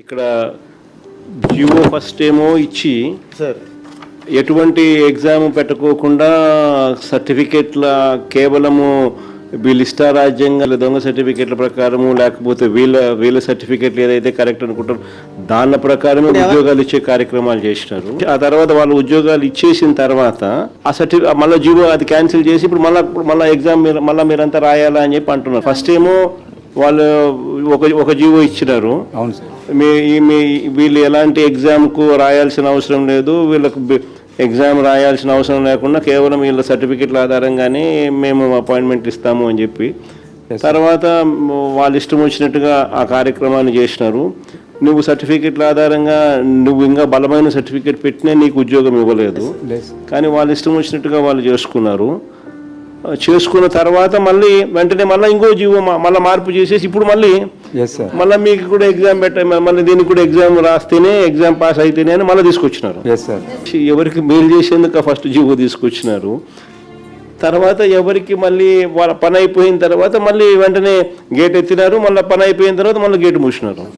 ఇక్కడ జియో ఫస్ట్ ఏమో ఇచ్చి సార్ ఎటువంటి ఎగ్జామ్ పెట్టుకోకుండా సర్టిఫికేట్ల కేవలము వీళ్ళ ఇష్టారాజ్యంగా దొంగ సర్టిఫికేట్ల ప్రకారము లేకపోతే వీళ్ళ సర్టిఫికేట్లు ఏదైతే కరెక్ట్ అనుకుంటారో దాని ప్రకారమే ఉద్యోగాలు ఇచ్చే కార్యక్రమాలు చేసినారు. ఆ తర్వాత వాళ్ళు ఉద్యోగాలు ఇచ్చేసిన తర్వాత ఆ సర్టిఫికేట్ మళ్ళీ జియో అది క్యాన్సిల్ చేసి ఇప్పుడు మళ్ళీ ఎగ్జామ్ మీరంతా రాయాలా అని చెప్పి అంటున్నారు. ఫస్ట్ ఏమో వాళ్ళు ఒక జీవో ఇచ్చినారు. అవును సార్. వీళ్ళు ఎలాంటి ఎగ్జామ్కు రాయాల్సిన అవసరం లేదు, వీళ్ళకు ఎగ్జామ్ రాయాల్సిన అవసరం లేకుండా కేవలం వీళ్ళ సర్టిఫికెట్ల ఆధారంగానే మేము అపాయింట్మెంట్ ఇస్తాము అని చెప్పి తర్వాత వాళ్ళు ఇష్టం వచ్చినట్టుగా ఆ కార్యక్రమాన్ని చేసినారు. నువ్వు సర్టిఫికెట్ల ఆధారంగా నువ్వు ఇంకా బలమైన సర్టిఫికెట్ పెట్టినా నీకు ఉద్యోగం ఇవ్వలేదు. కానీ వాళ్ళు ఇష్టం వచ్చినట్టుగా వాళ్ళు చేసుకున్న తర్వాత మళ్ళీ వెంటనే మళ్ళీ ఇంకో జీవో మళ్ళీ మార్పు చేసేసి ఇప్పుడు మళ్ళీ మీకు కూడా ఎగ్జామ్ మళ్ళీ దీనికి కూడా ఎగ్జామ్ రాస్తేనే ఎగ్జామ్ పాస్ అయితేనే అని మళ్ళీ తీసుకొచ్చినారు. ఎవరికి మెయిల్ చేసేందుకు ఫస్ట్ జీవో తీసుకొచ్చినారు. తర్వాత ఎవరికి మళ్ళీ వాళ్ళ పని అయిపోయిన తర్వాత మళ్ళీ వెంటనే గేట్ ఎత్తినారు. మళ్ళీ పని అయిపోయిన తర్వాత మళ్ళీ గేట్ మూసినారు.